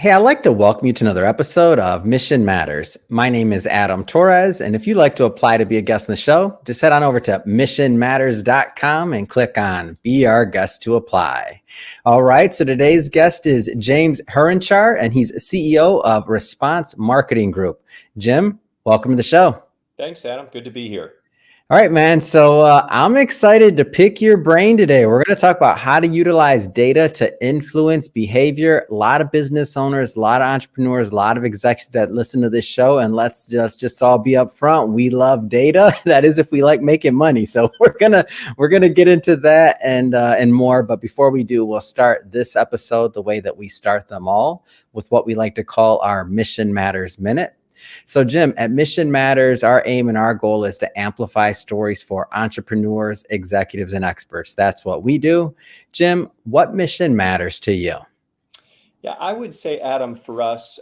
Hey, I'd like to welcome you to another episode of Mission Matters. My name is Adam Torres, and if you'd like to apply to be a guest on the show, just head on over to missionmatters.com and click on Be Our Guest to apply. All right, so today's guest is James Harenchar, and he's CEO of Response Marketing Group. Jim, welcome to the show. Thanks, Adam. Good to be here. All right, man. So I'm excited to pick your brain today. We're going to talk about how to utilize data to influence behavior. A lot of business owners, a lot of entrepreneurs, a lot of executives that listen to this show. And let's just all be up front. We love data. That is, if we like making money. So we're gonna get into that and more. But before we do, we'll start this episode the way that we start them all, with what we like to call our Mission Matters Minute. So Jim, at Mission Matters, our aim and our goal is to amplify stories for entrepreneurs, executives, and experts. That's what we do. Jim, what mission matters to you? Yeah, I would say, Adam, for us,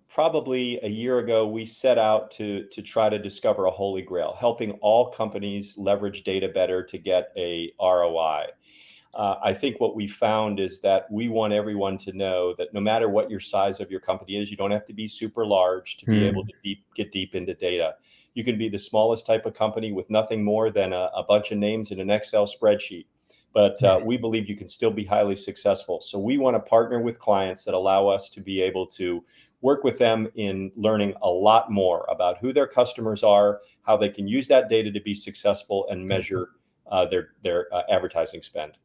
probably a year ago, we set out to try to discover a holy grail, helping all companies leverage data better to get a ROI. I think what we found is that we want everyone to know that no matter what your size of your company is, you don't have to be super large to be able to get deep into data. You can be the smallest type of company with nothing more than a bunch of names in an Excel spreadsheet. But we believe you can still be highly successful. So we want to partner with clients that allow us to be able to work with them in learning a lot more about who their customers are, how they can use that data to be successful and measure their advertising spend.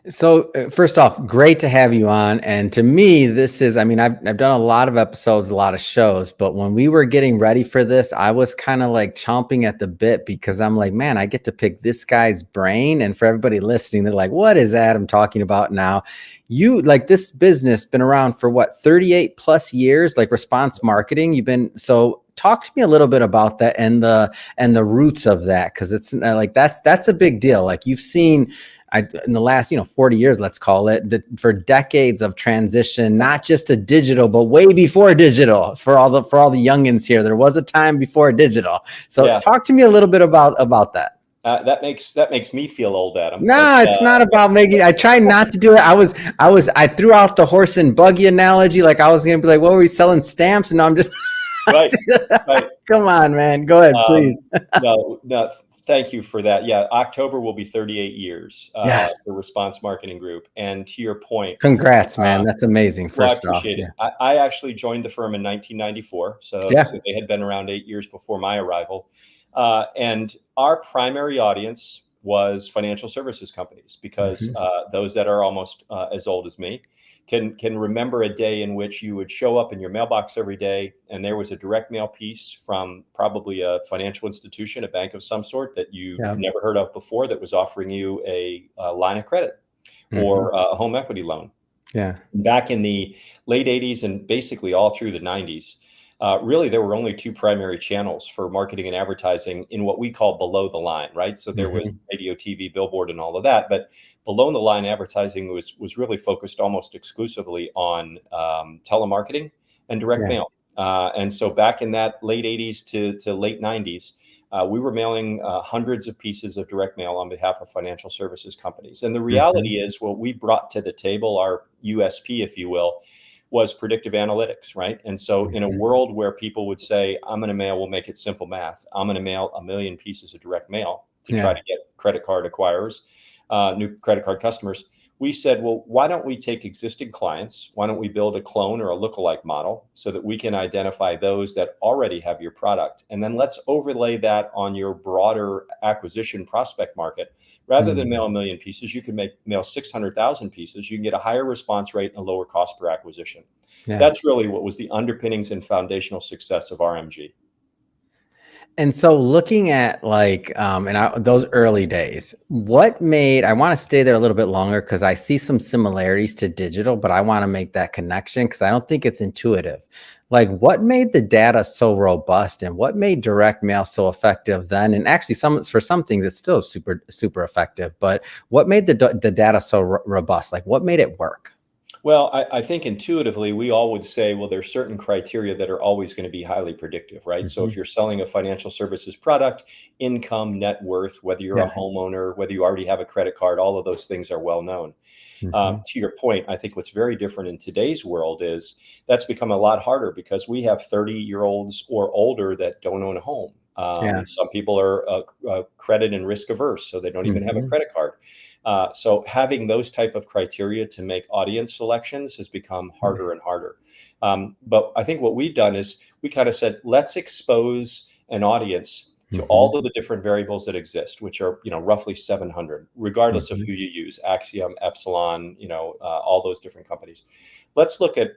So first off, great to have you on. And to me, this is, I've done a lot of episodes, a lot of shows, but when we were getting ready for this, I was kind of like chomping at the bit because I'm like, man, I get to pick this guy's brain. And for everybody listening, they're like, what is Adam talking about now? You like this business been around for what, 38 plus years, like response marketing. Talk to me a little bit about that and the roots of that. Cause it's like, that's a big deal. Like you've seen, in the last 40 years, let's call it, for decades of transition, not just to digital, but way before digital. For all the youngins here, there was a time before digital. So Talk to me a little bit about that. That makes me feel old, Adam. No, it's not about making. I try not to do it. I threw out the horse and buggy analogy, like I was gonna be like, what were we selling stamps? And no, I'm just right. Come on, man, go ahead, please. No. Thank you for that. Yeah, October will be 38 years for Response Marketing Group. And to your point, congrats, man. That's amazing. First off, I appreciate it. I actually joined the firm in 1994, so they had been around 8 years before my arrival. And our primary audience was financial services companies, because those that are almost as old as me can remember a day in which you would show up in your mailbox every day and there was a direct mail piece from probably a financial institution, a bank of some sort that you never heard of before, that was offering you a line of credit or a home equity loan. Yeah. Back in the late 80s and basically all through the 90s, really, there were only two primary channels for marketing and advertising in what we call below the line, right? So there was radio, TV, billboard, and all of that. But below the line advertising was really focused almost exclusively on telemarketing and direct mail. And so back in that late 80s to late 90s, we were mailing hundreds of pieces of direct mail on behalf of financial services companies. And the reality is, what we brought to the table, our USP, if you will, was predictive analytics, right? And so in a world where people would say, I'm going to mail, we'll make it simple math, I'm going to mail 1 million pieces of direct mail to try to get credit card acquirers, new credit card customers, we said, well, why don't we take existing clients? Why don't we build a clone or a lookalike model so that we can identify those that already have your product? And then let's overlay that on your broader acquisition prospect market. Rather than mail 1 million pieces, you can mail 600,000 pieces. You can get a higher response rate and a lower cost per acquisition. That's really what was the underpinnings and foundational success of RMG. And so looking at those early days, I want to stay there a little bit longer because I see some similarities to digital, but I want to make that connection because I don't think it's intuitive. Like, what made the data so robust and what made direct mail so effective then? And actually for some things, it's still super, super effective, but what made the data so robust? Like, what made it work? Well, I think intuitively we all would say, well, there's certain criteria that are always going to be highly predictive, right? So if Hmm. you're selling a financial services product, income, net worth, whether you're a Yeah. homeowner, whether you already have a credit card, all of those things are well known. Hmm. To your point, I think what's very different in today's world is that's become a lot harder because we have 30-year-olds or older that don't own a home. Yeah. Some people are credit and risk averse, so they don't even have a Hmm. credit card. So having those type of criteria to make audience selections has become harder and harder. But I think what we've done is we kind of said, let's expose an audience to Hmm. all of the different variables that exist, which are, roughly 700, regardless of Hmm. who you use, Axiom, Epsilon, all those different companies. Let's look at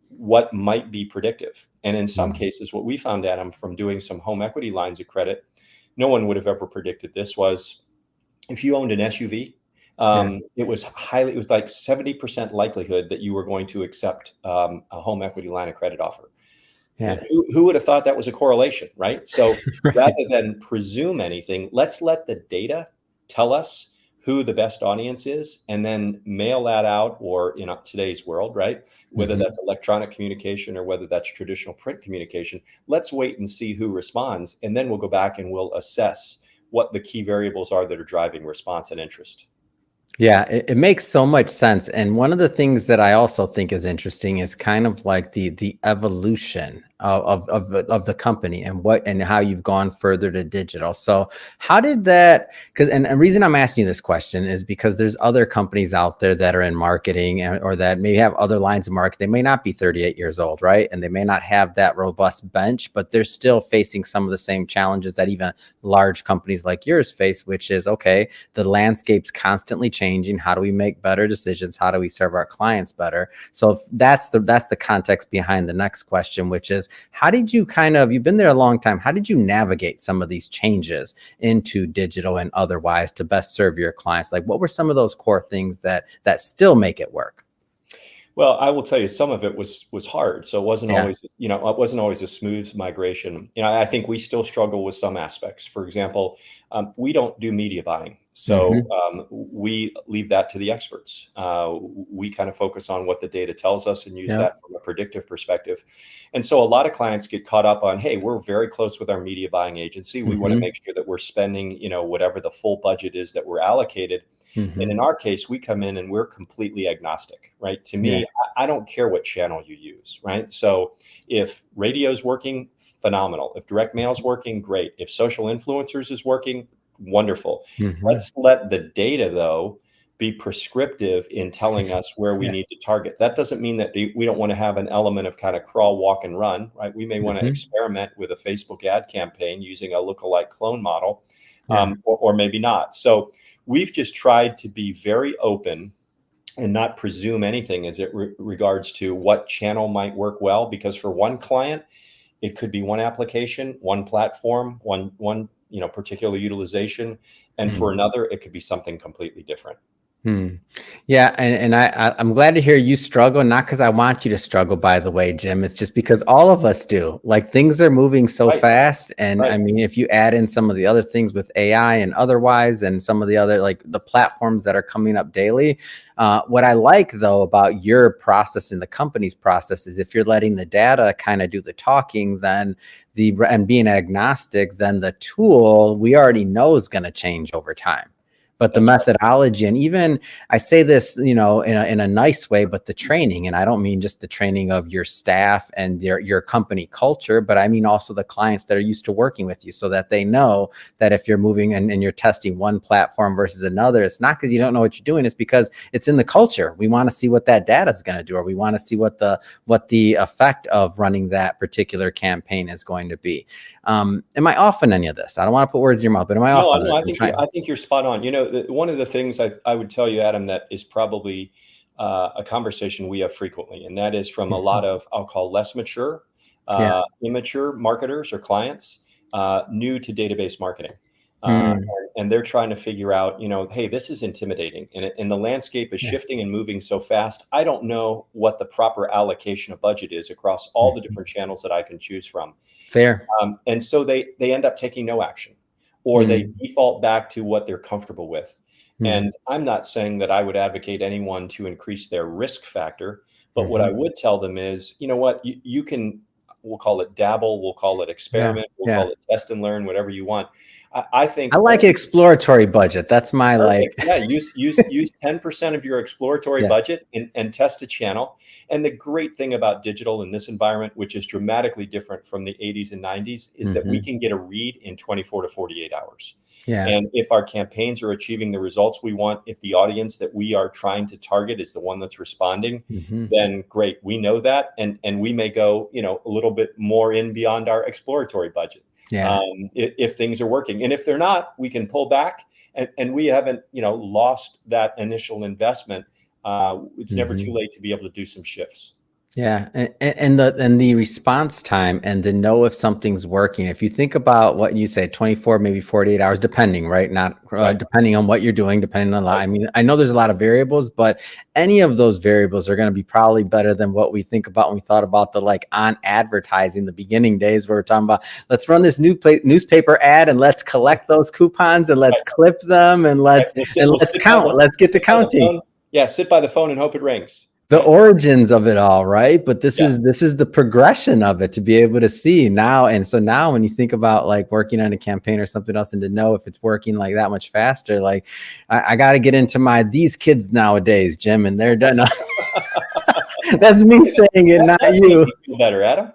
what might be predictive. And in some Hmm. cases, what we found, Adam, from doing some home equity lines of credit, no one would have ever predicted this was if you owned an SUV, Yeah. it was like 70% likelihood that you were going to accept a home equity line of credit offer. Yeah. Who would have thought that was a correlation, right? So rather Right. than presume anything, let's let the data tell us who the best audience is and then mail that out, or in today's world, right? Whether Hmm. that's electronic communication or whether that's traditional print communication, let's wait and see who responds. And then we'll go back and we'll assess what the key variables are that are driving response and interest. Yeah, it makes so much sense. And one of the things that I also think is interesting is kind of like the evolution of the company and what and how you've gone further to digital. So how did that, because and the reason I'm asking you this question is because there's other companies out there that are in marketing or that may have other lines of market. They may not be 38 years old, right? And they may not have that robust bench, but they're still facing some of the same challenges that even large companies like yours face, which is okay, the landscape's constantly changing. How do we make better decisions? How do we serve our clients better? So if that's the context behind the next question, which is how did you you've been there a long time. How did you navigate some of these changes into digital and otherwise to best serve your clients? Like what were some of those core things that still make it work? Well, I will tell you, some of it was hard. So Yeah. it wasn't always a smooth migration. I think we still struggle with some aspects. For example, we don't do media buying, so Hmm. we leave that to the experts. We kind of focus on what the data tells us and use Yeah. that from a predictive perspective. And so a lot of clients get caught up on, hey, we're very close with our media buying agency. We want to Hmm. make sure that we're spending, whatever the full budget is that we're allocated. And Hmm. in our case, we come in and we're completely agnostic, right? To Yeah. me, I don't care what channel you use, right? So if radio's working, phenomenal. If direct mail's working, great. If social influencers is working, wonderful. Hmm. Let's let the data, though, be prescriptive in telling us where we Yeah. need to target. That doesn't mean that we don't want to have an element of kind of crawl, walk, and run, right? We may want to Hmm. experiment with a Facebook ad campaign using a lookalike clone model, Yeah. or maybe not. So we've just tried to be very open and not presume anything as it regards to what channel might work well, because for one client it could be one application, one platform, one particular utilization, and for another it could be something completely different. Hmm. Yeah, and I'm glad to hear you struggle, not because I want you to struggle, by the way, Jim. It's just because all of us do. Like things are moving so Right, fast. And right. I mean, if you add in some of the other things with AI and otherwise, and some of the other like the platforms that are coming up daily, what I like though about your process and the company's process is if you're letting the data kind of do the talking, then and being agnostic, then the tool we already know is going to change over time. But the That's right. methodology, and even I say this, in a nice way, but the training, and I don't mean just the training of your staff and your company culture, but I mean also the clients that are used to working with you, so that they know that if you're moving and you're testing one platform versus another, it's not because you don't know what you're doing, it's because it's in the culture. We want to see what that data is going to do, or we want to see what the effect of running that particular campaign is going to be. Am I off on any of this? I don't want to put words in your mouth, but am I off No, on no, this? I'm trying. I think you're spot on. One of the things I would tell you, Adam, that is probably a conversation we have frequently, and that is from a lot of, I'll call, less mature, Yeah. immature marketers or clients, new to database marketing. Uh, Mm. and they're trying to figure out, hey, this is intimidating, and the landscape is Yeah. shifting and moving so fast. I don't know what the proper allocation of budget is across all the Mhm. different channels that I can choose from. Fair. And so they end up taking no action, or they Mm. default back to what they're comfortable with. And I'm not saying that I would advocate anyone to increase their risk factor, but what I Mhm. would tell them is, you know what, you can, we'll call it dabble, we'll call it Yeah. experiment, we'll Yeah. call it test and learn, whatever you want. I think I like exploratory budget. That's my like. perfect. Yeah, use 10% of your exploratory Yeah. budget and test a channel. And the great thing about digital in this environment, which is dramatically different from the 80s and 90s, is that we Mhm. can get a read in 24 to 48 hours. Yeah. And if our campaigns are achieving the results we want, if the audience that we are trying to target is the one that's responding, Mhm. then great. We know that, and we may go, a little bit more in beyond our exploratory budget, Yeah. if things are working. And if they're not, we can pull back, and we haven't, lost that initial investment. It's never too Mhm. late to be able to do some shifts. Yeah, and the response time and to know if something's working. If you think about what you say, 24, maybe 48 hours, depending, right? Not Right. depending on what you're doing, depending on a lot. Right. I mean, I know there's a lot of variables, but any of those variables are going to be probably better than what we think about when we thought about the like on advertising, the beginning days where we're talking about let's run this newspaper ad and let's collect those coupons and let's Right. clip them and Right. let's count. Let's get to counting. Yeah, sit by the phone and hope it rings. The Right. origins of it all, right? But this Yeah. is the progression of it to be able to see now. And so now when you think about like working on a campaign or something else and to know if it's working like that much faster, like I got to get into these kids nowadays, Jim, and they're done. That's me saying it, not That you. made me feel better, Adam.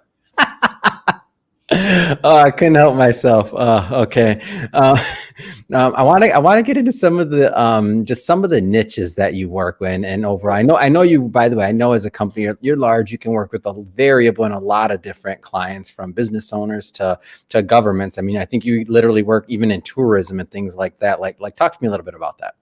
Oh, I couldn't help myself. Okay. I want to get into some of the just some of the niches that you work in and over. I know you. By the way, I know as a company you're large. You can work with a variable and a lot of different clients, from business owners to governments. I mean, I think you literally work even in tourism and things like that. Like talk to me a little bit about that.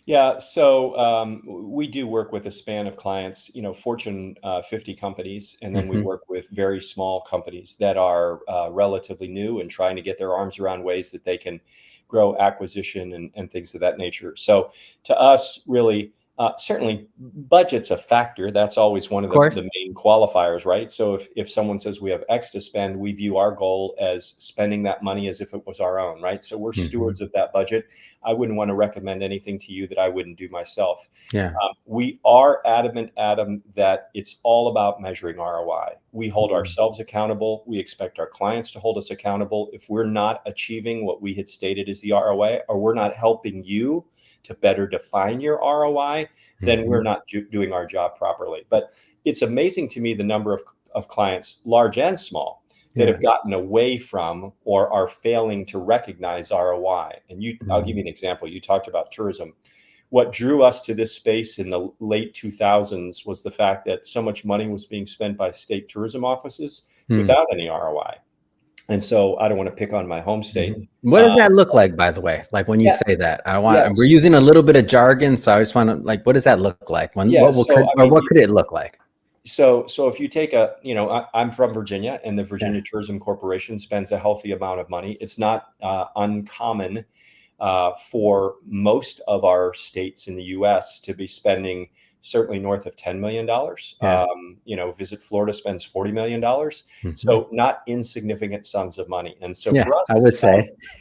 Yeah, so we do work with a span of clients, Fortune 50 companies, and then we Hmm. work with very small companies that are relatively new and trying to get their arms around ways that they can grow acquisition and things of that nature. So to us, really, certainly budget's a factor. That's always one Of of course. the main qualifiers, right? So if someone says we have X to spend, we view our goal as spending that money as if it was our own, right? So we're Hmm. stewards of that budget. I wouldn't want to recommend anything to you that I wouldn't do myself. Yeah. We are adamant, Adam, that it's all about measuring ROI. We hold Mhm. ourselves accountable. We expect our clients to hold us accountable. If we're not achieving what we had stated as the ROI, or we're not helping you to better define your ROI, then we're Mhm. not doing our job properly. But it's amazing to me the number of clients, large and small, that Yeah. have gotten away from or are failing to recognize ROI. And I'll give you Mhm. an example. You talked about tourism. What drew us to this space in the late 2000s was the fact that so much money was being spent by state tourism offices Hmm. without any ROI. And so I don't want to pick on my home state. Mhm. What does that look like, by the way? Like when you Yeah, say that, I want, yes, we're using a little bit of jargon, so I just want to like, what does that look like? yeah. So I mean, What could it look like? so if you take I'm from Virginia, and the Yeah. Virginia Tourism Corporation spends a healthy amount of money. It's not uncommon for most of our states in the U.S. to be spending certainly north of $10 million. Yeah. Visit Florida spends $40 million. Mhm. So not insignificant sums of money. And so Yeah, for us, I it's would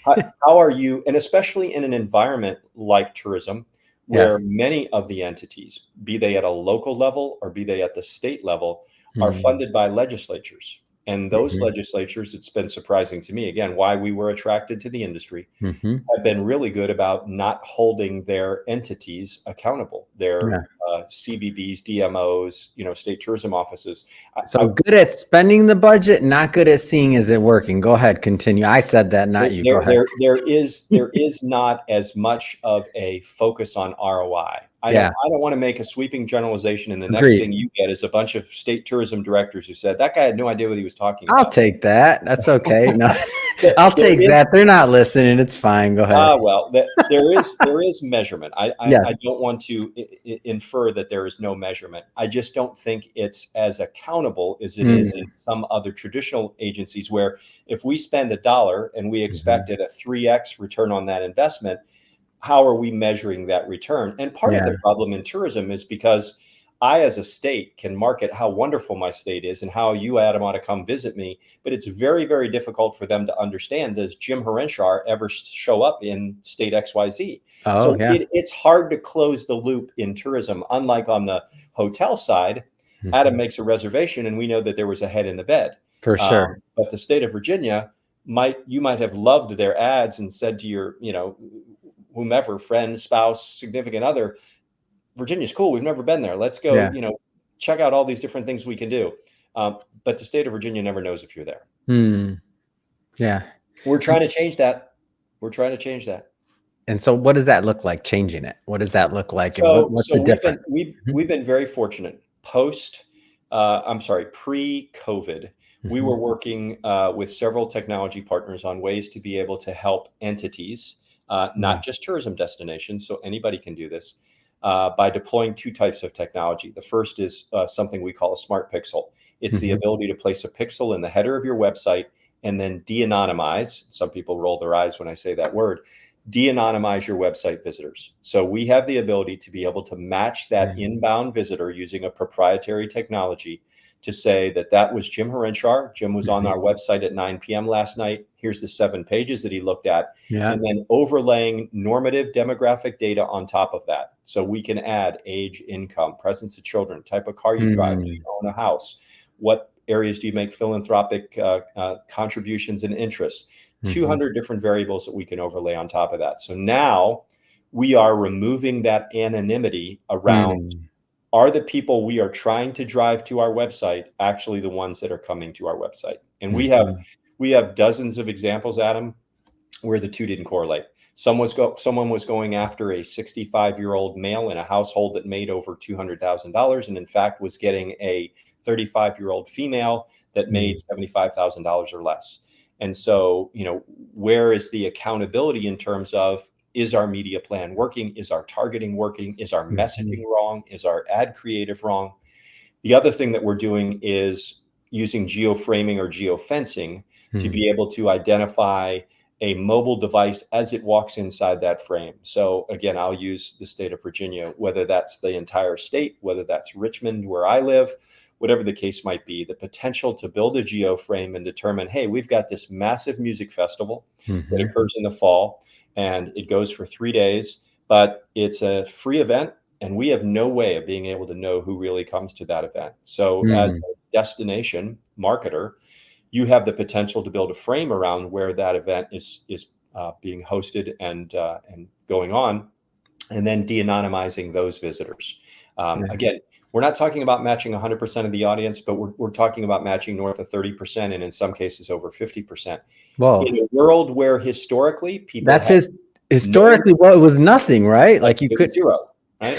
about say. how are you, and especially in an environment like tourism, where Yes. many of the entities, be they at a local level or be they at the state level, are Mhm. funded by legislatures. And those Mhm. legislatures, it's been surprising to me, again, why we were attracted to the industry, Mhm. have been really good about not holding their entities accountable, their Yeah. CVBs, DMOs, state tourism offices. So good at spending the budget, not good at seeing is it working. Go ahead, continue. I said that, not you. Go ahead. There is not as much of a focus on ROI. I don't Yeah, I don't want to make a sweeping generalization, and the next agreed. thing you get is a bunch of state tourism directors who said that guy had no idea what he was talking I'll about. take that. That's okay. No, There I'll there take is that. They're not listening. It's fine. Go ahead. well, there is measurement. Yeah. I don't want to infer that there is no measurement. I just don't think it's as accountable as it is in Mm. some other traditional agencies, where if we spend a dollar and we Mhm. expected a 3x return on that investment, how are we measuring that return? And part of the Yeah. problem in tourism is because I, as a state, can market how wonderful my state is and how you, Adam, ought to come visit me. But it's very, very difficult for them to understand, does Jim Harenchar ever show up in state XYZ? Oh, So yeah. it's hard to close the loop in tourism. Unlike on the hotel side, Adam makes a reservation and we know that there was a head in the bed. For sure. But the state of Virginia, you might have loved their ads and said to your, whomever, friend, spouse, significant other, Virginia's cool. We've never been there. Let's go, check out all these different things we can do. But the state of Virginia never knows if you're there. Yeah. We're trying to change that. We're trying to change that. And so what does that look like, changing it? What does that look like? So, and what's the difference? We've been very fortunate. Pre-COVID, we were working with several technology partners on ways to be able to help entities, not just tourism destinations, so anybody can do this, by deploying two types of technology. The first is something we call a smart pixel. It's the ability to place a pixel in the header of your website and then de-anonymize. Some people roll their eyes when I say that word. De-anonymize your website visitors. So we have the ability to be able to match that inbound visitor using a proprietary technology to say that was Jim Harenchar. Jim was on our website at 9 p.m. last night. Here's the 7 pages that he looked at. And then overlaying normative demographic data on top of that. So we can add age, income, presence of children, type of car you drive, do you own a house, what areas do you make philanthropic contributions and interests, 200 different variables that we can overlay on top of that. So now we are removing that anonymity around, are the people we are trying to drive to our website actually the ones that are coming to our website? And we have dozens of examples, Adam, where the two didn't correlate. Someone was going after a 65-year-old male in a household that made over $200,000, and in fact was getting a 35-year-old female that made $75,000 or less. And so, where is the accountability in terms of, is our media plan working? Is our targeting working? Is our messaging wrong? Is our ad creative wrong? The other thing that we're doing is using geoframing or geofencing to be able to identify a mobile device as it walks inside that frame. So again, I'll use the state of Virginia, whether that's the entire state, whether that's Richmond, where I live, whatever the case might be, the potential to build a geoframe and determine, hey, we've got this massive music festival that occurs in the fall, and it goes for 3 days, but it's a free event, and we have no way of being able to know who really comes to that event. So as a destination marketer, you have the potential to build a frame around where that event is being hosted and going on, and then de-anonymizing those visitors. Again, we're not talking about matching 100% of the audience, but we're talking about matching north of 30%, and in some cases over 50%. Well, in a world where historically people historically, well, it was nothing, right? Like you could zero, right?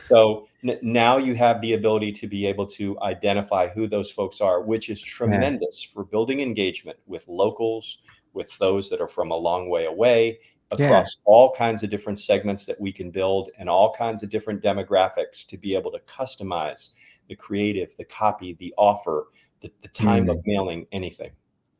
So now you have the ability to be able to identify who those folks are, which is tremendous for building engagement with locals, with those that are from a long way away, across all kinds of different segments that we can build, and all kinds of different demographics to be able to customize the creative, the copy, the offer, the time of mailing, anything.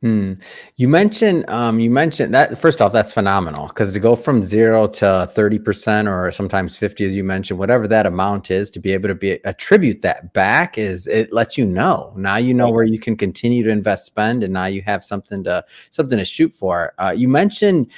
You mentioned that. First off, that's phenomenal, because to go from 0 to 30% or sometimes 50, as you mentioned, whatever that amount is, to be able to attribute that back, it lets you know. Now you know where you can continue to invest, spend, and now you have something to shoot for. You mentioned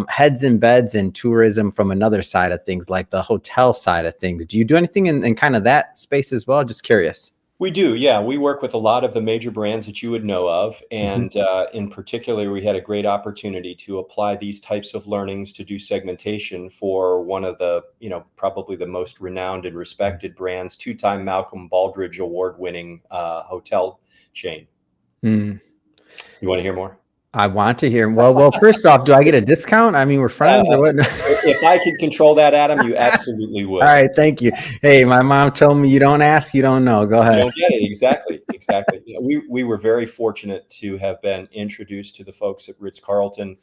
heads and beds and tourism from another side of things, like the hotel side of things. Do you do anything in kind of that space as well? Just curious. We do, yeah. We work with a lot of the major brands that you would know of. And in particular, we had a great opportunity to apply these types of learnings to do segmentation for one of the, probably the most renowned and respected brands, 2-time Malcolm Baldrige award-winning hotel chain. You want to hear more? I want to hear. Well, first off, do I get a discount? I mean, we're friends or what? If I could control that, Adam, you absolutely would. All right. Thank you. Hey, my mom told me you don't ask, you don't know. Go ahead. You don't get it. Exactly. We were very fortunate to have been introduced to the folks at Ritz-Carlton.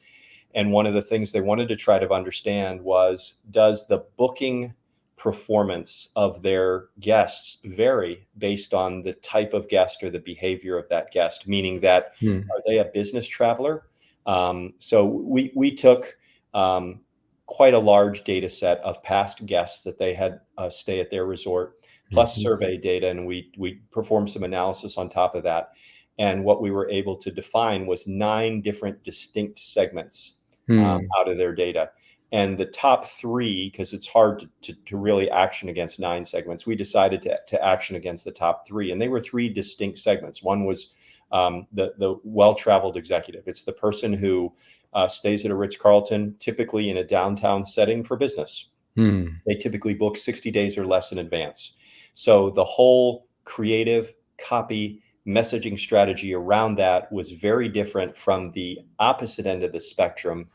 And one of the things they wanted to try to understand was, does the booking performance of their guests vary based on the type of guest or the behavior of that guest? Meaning that, are they a business traveler? So we took quite a large data set of past guests that they had stay at their resort. plus survey data, and we performed some analysis on top of that. And what we were able to define was 9 different distinct segments out of their data. And the top 3, because it's hard to really action against 9 segments, we decided to action against the top 3. And they were 3 distinct segments. One was the well-traveled executive. It's the person who stays at a Ritz-Carlton, typically in a downtown setting for business. They typically book 60 days or less in advance. So the whole creative copy messaging strategy around that was very different from the opposite end of the spectrum,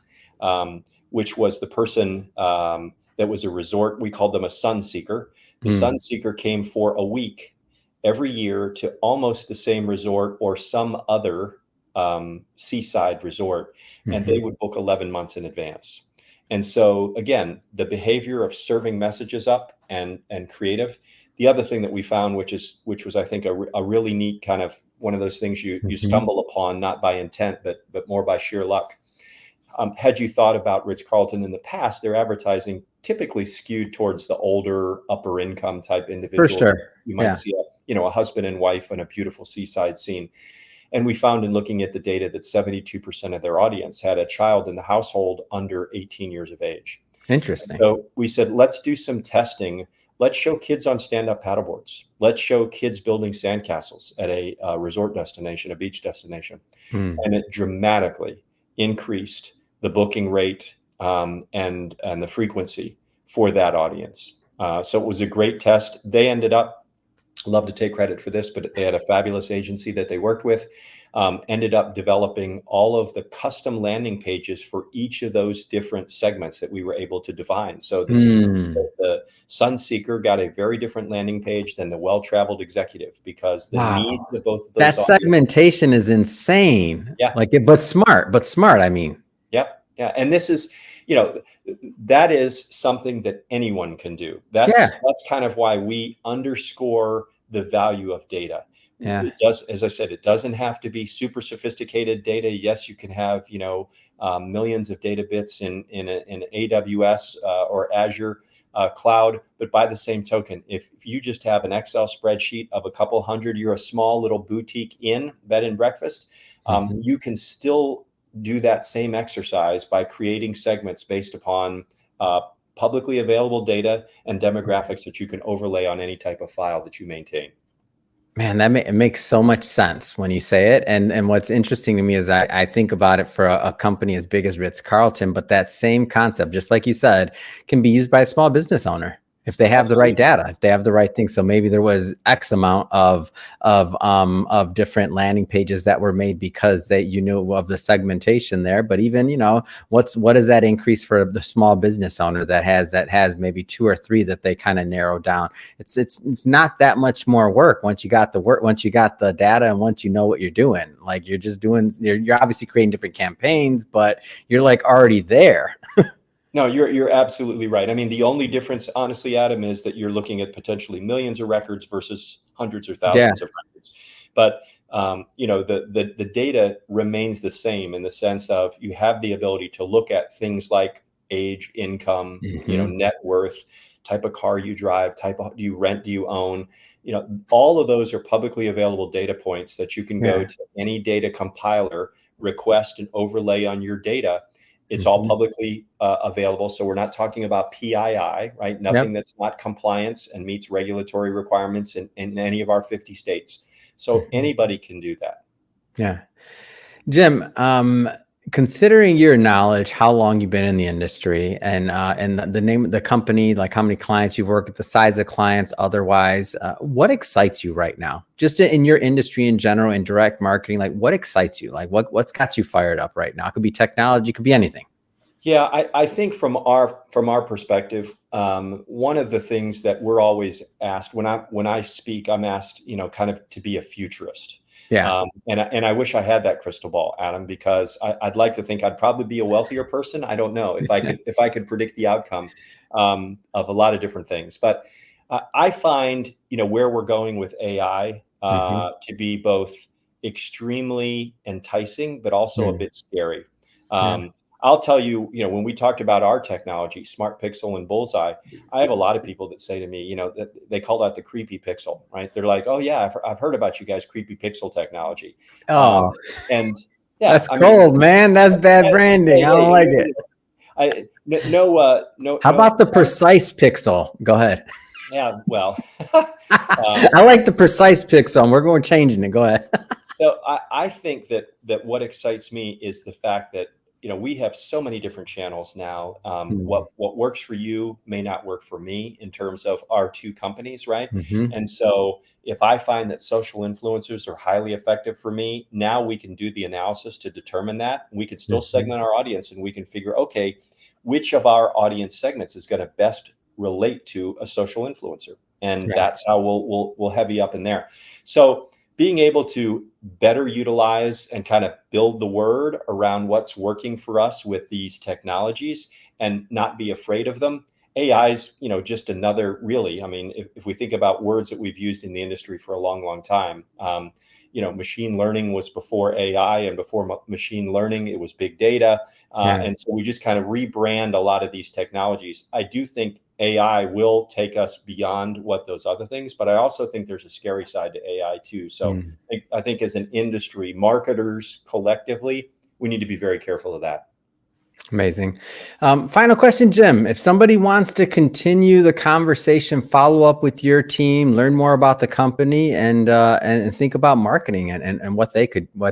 which was the person that was a resort. We called them a sun seeker. The sun seeker came for a week every year to almost the same resort or some other seaside resort, and they would book 11 months in advance. And so again, the behavior of serving messages up and creative. The other thing that we found, which was I think a really neat kind of one of those things you stumble upon, not by intent, but more by sheer luck. Had you thought about Ritz-Carlton in the past, their advertising typically skewed towards the older, upper income type individual. For sure. You might see a husband and wife on a beautiful seaside scene. And we found in looking at the data that 72% of their audience had a child in the household under 18 years of age. Interesting. So we said, let's do some testing. Let's show kids on stand-up paddleboards. Let's show kids building sandcastles at a resort destination, a beach destination. And it dramatically increased the booking rate and the frequency for that audience. So it was a great test. They ended up, love to take credit for this, but they had a fabulous agency that they worked with, ended up developing all of the custom landing pages for each of those different segments that we were able to define. So the sun seeker got a very different landing page than the well-traveled executive, because the needs of both of those that segmentation is insane. Yeah. But smart, I mean. Yep. Yeah. And this is, that is something that anyone can do. That's kind of why we underscore the value of data. Yeah. It does, as I said, it doesn't have to be super sophisticated data. Yes, you can have, millions of data bits in AWS or Azure cloud. But by the same token, if you just have an Excel spreadsheet of a couple hundred, you're a small little boutique bed and breakfast, you can still do that same exercise by creating segments based upon publicly available data and demographics that you can overlay on any type of file that you maintain. Man, it makes so much sense when you say it. And what's interesting to me is I think about it for a company as big as Ritz-Carlton, but that same concept, just like you said, can be used by a small business owner if they have the right data, if they have the right things. So maybe there was X amount of different landing pages that were made because you knew of the segmentation there. But even, what does that increase for the small business owner that has maybe 2 or 3 that they kind of narrow down? It's not that much more work once you got the data and once you know what you're doing. Like you're obviously creating different campaigns, but you're like already there. No, you're absolutely right. I mean, the only difference, honestly, Adam, is that you're looking at potentially millions of records versus hundreds or thousands of records. But the data remains the same in the sense of you have the ability to look at things like age, income, net worth, type of car you drive, do you rent, do you own? All of those are publicly available data points that you can go to any data compiler, request and overlay on your data. It's all publicly available. So we're not talking about PII, right? Nothing that's not compliance and meets regulatory requirements in any of our 50 states. So anybody can do that. Yeah. Jim, considering your knowledge, how long you've been in the industry, and the name of the company, like how many clients you've worked with, the size of clients, otherwise, what excites you right now? Just in your industry in general, in direct marketing, like what excites you? Like what's got you fired up right now? It could be technology, it could be anything. Yeah, I think from our perspective, one of the things that we're always asked when I speak, I'm asked, kind of to be a futurist. Yeah. And I wish I had that crystal ball, Adam, because I'd like to think I'd probably be a wealthier person. I don't know if I could predict the outcome of a lot of different things. But I find, where we're going with AI to be both extremely enticing, but also a bit scary. I'll tell you, when we talked about our technology, Smart Pixel and Bullseye, I have a lot of people that say to me, that they call that the creepy pixel, right? They're like, oh yeah, I've heard about you guys, creepy pixel technology. Oh, and yeah, that's I mean, cold, man. That's bad branding. I don't like it. No. How about the precise pixel? Go ahead. Yeah, well, I like the precise pixel. We're going changing it. Go ahead. So I think that what excites me is the fact that we have so many different channels now. What works for you may not work for me in terms of our two companies, right? And so if I find that social influencers are highly effective for me, now we can do the analysis to determine that. We can still segment our audience, and we can figure, okay, which of our audience segments is going to best relate to a social influencer, and that's how we'll heavy up in there. So being able to better utilize and kind of build the word around what's working for us with these technologies and not be afraid of them. AI is, just another, really, I mean, if we think about words that we've used in the industry for a long, long time, machine learning was before AI, and before machine learning, it was big data. And so we just kind of rebrand a lot of these technologies. I do think AI will take us beyond what those other things, but I also think there's a scary side to AI too. So I think as an industry, marketers collectively, we need to be very careful of that. Amazing. Final question, Jim. If somebody wants to continue the conversation, follow up with your team, learn more about the company, and think about marketing and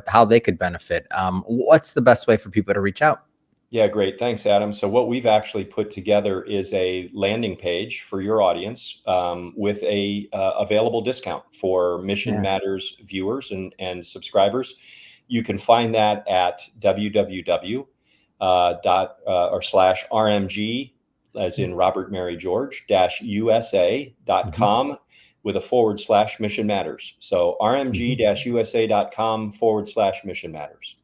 how they could benefit, what's the best way for people to reach out? Yeah, great. Thanks, Adam. So what we've actually put together is a landing page for your audience with a available discount for Mission Matters viewers and subscribers. You can find that at www./RMG, as in Robert Mary George, -USA.com with a /Mission Matters. So rmg-usa.com/Mission Matters.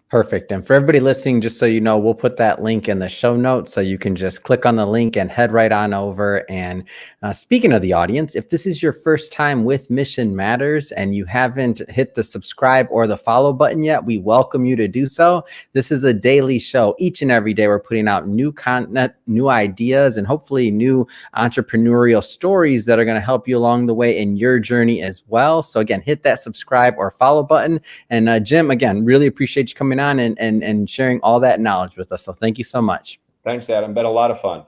Perfect. And for everybody listening, just so you know, we'll put that link in the show notes, so you can just click on the link and head right on over. And speaking of the audience, if this is your first time with Mission Matters and you haven't hit the subscribe or the follow button yet, we welcome you to do so. This is a daily show. Each and every day, we're putting out new content, new ideas, and hopefully new entrepreneurial stories that are going to help you along the way in your journey as well. So again, hit that subscribe or follow button. And Jim, again, really appreciate you coming on and sharing all that knowledge with us. So thank you so much. Thanks, Adam. Been a lot of fun.